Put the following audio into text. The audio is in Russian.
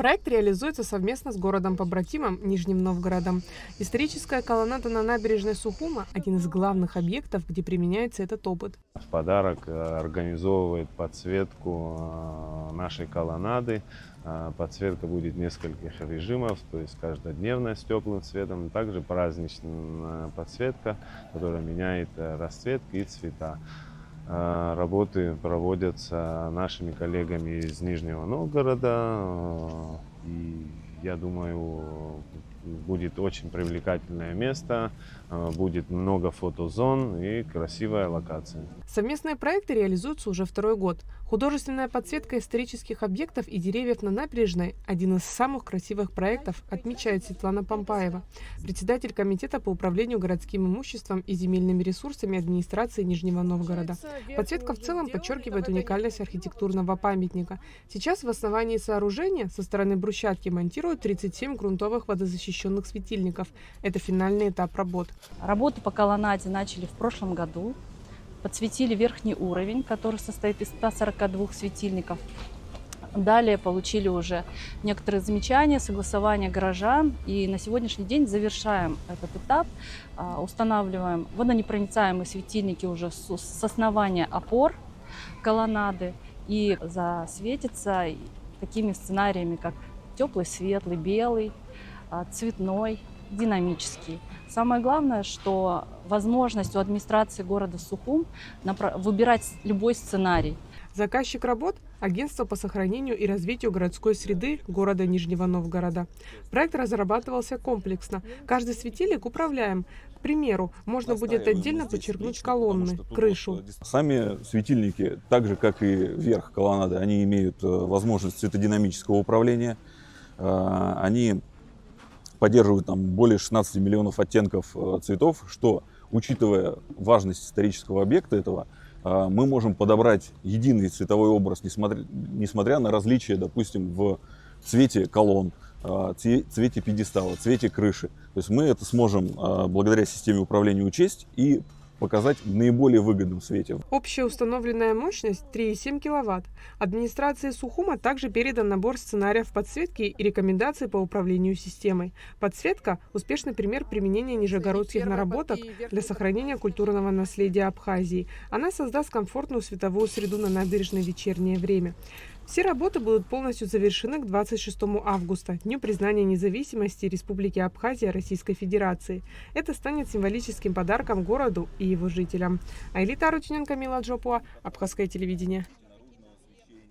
Проект реализуется совместно с городом-побратимом Нижним Новгородом. Историческая колоннада на набережной Сухума – один из главных объектов, где применяется этот опыт. В подарок организовывает подсветку нашей колоннады. Подсветка будет в нескольких режимов, то есть каждодневная с теплым цветом, также праздничная подсветка, которая меняет расцветки и цвета. Работы проводятся нашими коллегами из Нижнего Новгорода, и я думаю, будет очень привлекательное место, будет много фотозон и красивая локация. Совместные проекты реализуются уже второй год. Художественная подсветка исторических объектов и деревьев на набережной – один из самых красивых проектов, отмечает Светлана Пампаева, председатель комитета по управлению городским имуществом и земельными ресурсами администрации Нижнего Новгорода. Подсветка в целом подчеркивает уникальность архитектурного памятника. Сейчас в основании сооружения со стороны брусчатки монтируют 37 грунтовых водозащищенных светильников. Это финальный этап работ. Работы по колоннаде начали в прошлом году. Подсветили верхний уровень, который состоит из 142 светильников. Далее получили уже некоторые замечания, согласования горожан. И на сегодняшний день завершаем этот этап. Устанавливаем водонепроницаемые светильники уже с основания опор колоннады. И засветится такими сценариями, как теплый, светлый, белый, цветной, динамический. Самое главное, что возможность у администрации города Сухум выбирать любой сценарий. Заказчик работ – Агентство по сохранению и развитию городской среды города Нижнего Новгорода. Проект разрабатывался комплексно. Каждый светильник управляем. К примеру, можно будет отдельно подчеркнуть колонны, крышу. Сами светильники, так же как и верх колоннады, они имеют возможность цветодинамического управления. Они поддерживают там более 16 миллионов оттенков цветов, что, учитывая важность исторического объекта этого, мы можем подобрать единый цветовой образ, несмотря на различия, допустим, в цвете колонн, цвете пьедестала, цвете крыши. То есть мы это сможем благодаря системе управления учесть и показать в наиболее выгодном свете. Общая установленная мощность 3,7 кВт. Администрации Сухума также передан набор сценариев подсветки и рекомендаций по управлению системой. Подсветка – успешный пример применения нижегородских наработок для сохранения культурного наследия Абхазии. Она создаст комфортную световую среду на набережной в вечернее время. Все работы будут полностью завершены к 26 августа, Дню признания независимости Республики Абхазия Российской Федерации. Это станет символическим подарком городу и его жителям. Айлита Арутюненко, Камила Джопуа, Абхазское телевидение.